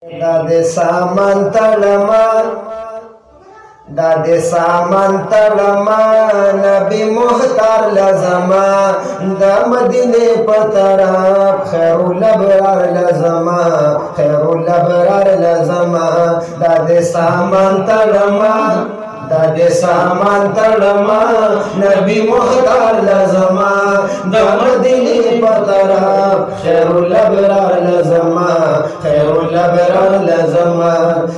Dade saman talama Nabi Muhtar lazama da Madine pataraf Khairul abrar lazama Khairul abrar lazama Dade saman talama Nabi Muhtar lazama da Madine pataraf Khairul abrar lazama Khairul abrar lazama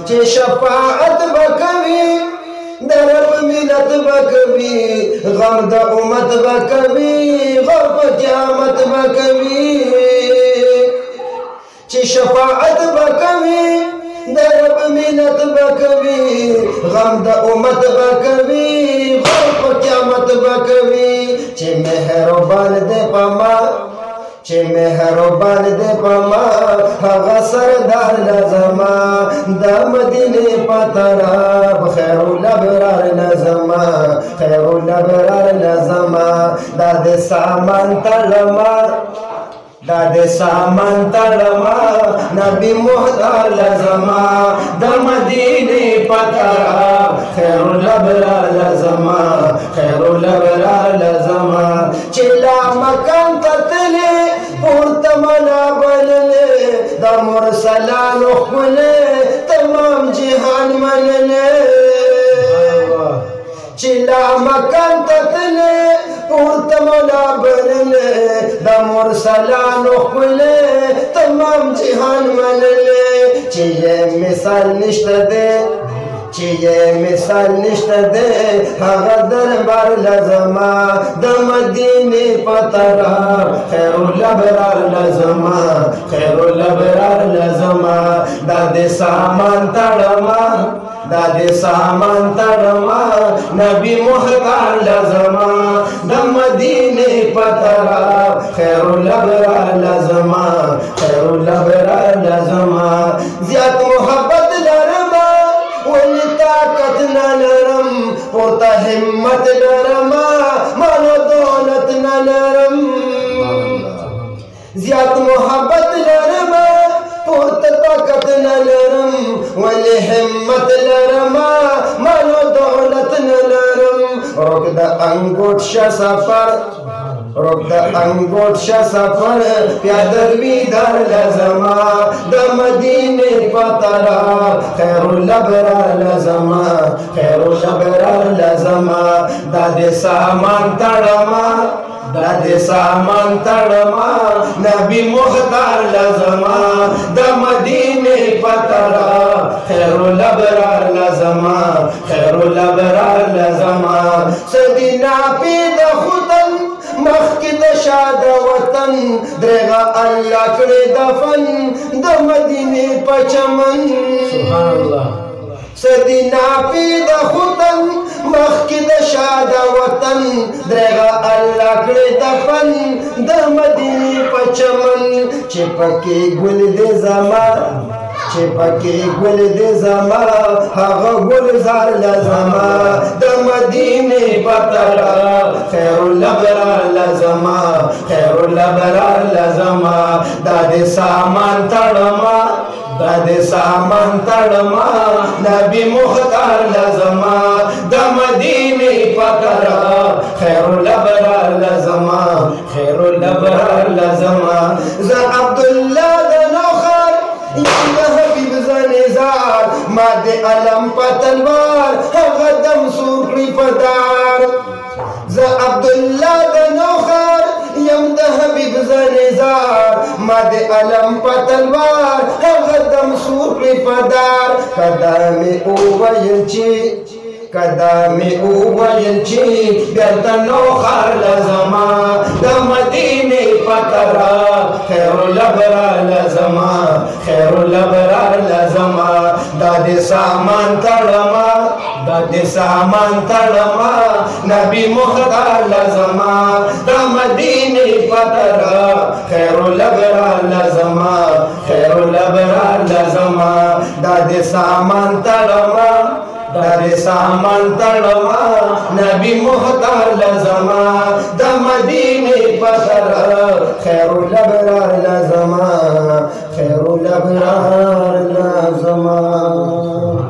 che shafaat bakawi درب منت بکوی غم دا امت بکوی غم قیامت بکوی چه شفاعت بکوی درب منت بکوی غم دا امت بکوی غم قیامت بکوی چه مهربان دے پما چه مهربان دے پما هغه سردار لزما د مدینه پتراب خیرul abrar لزما خیرul abrar لزما د سامان تلما نبی محتار لزما د مدینه پتراب خیرul abrar لزما خیرul abrar لزما چلا مکان تتلی پورتملا بللے دا مرسلان اخبلے تمام جہان منلے چلا مکان تتلے پورتملا بللے دا مرسلان اخبلے تمام جہان منلے چیئے مثال نشت دے چیئے مثال نشت دے هغه دربار لزما د مدینه پتراب خیرul abrar لزما خیرul abrar لزما د سامان تړما نبی محتار لزما د مدینه پتراب خیرul abrar لزما خیرul abrar لزما زیات محبت لرما ولی طاقت نلرم پورتا همت لرما مال و دولت نلرم زیاد محبت لرما پورتا طاقت نلرم ولی همت لرما مال و دولت نلرم رک دا انگوٹ شا سفر رک دا انگوٹ شا سفر پیادر بیدار لزما دا مدینه پتراب خیرul abrar لزما خیرul abrar لزما دا دے سامان تڑما نبی محتار لزما دا مدینه پتراب خیرul abrar لزما خیرul abrar لزما سدینا پید خودن مخکد شاد وطن درغا اللہ کڑی دفن دا مدینه پچمن سبحان اللہ سدینا پید خودن مخکد شاد وطن درغا اللہ کڑی دفن دا مدینه پچمن چپکی گل دے زمان چپکی گل دے زما هغه گلزار لزما د مدینه پتراب خیرul abrar لزما خیرul abrar لزما د سامان تړما نبی محتار لزما د مدینه پتراب خیرul abrar لزما خیرul abrar لزما ز عبدالله د نوخر یا حبیب زنزار ما دے علم پتلوار هغه دم سوکړي پدار ز عبدالله د نوخر یم د حبیب زنزار ما دے علم پتلوار هغه دم سوکړي پدار قدمی اوویل چی بیرتا نوخر لزما دا مدینه پتراب خیرul abrar لزما خیرul abrar لزما دا دے سامان تڑما نبی محتار لزما دا مدینه پتراب خیرul abrar لزما خیرul abrar لزما دا دے سامان تڑما نبی محتار لزما دا مدینه پتراب خیرul abrar لزما خیرul abrar لزما لزما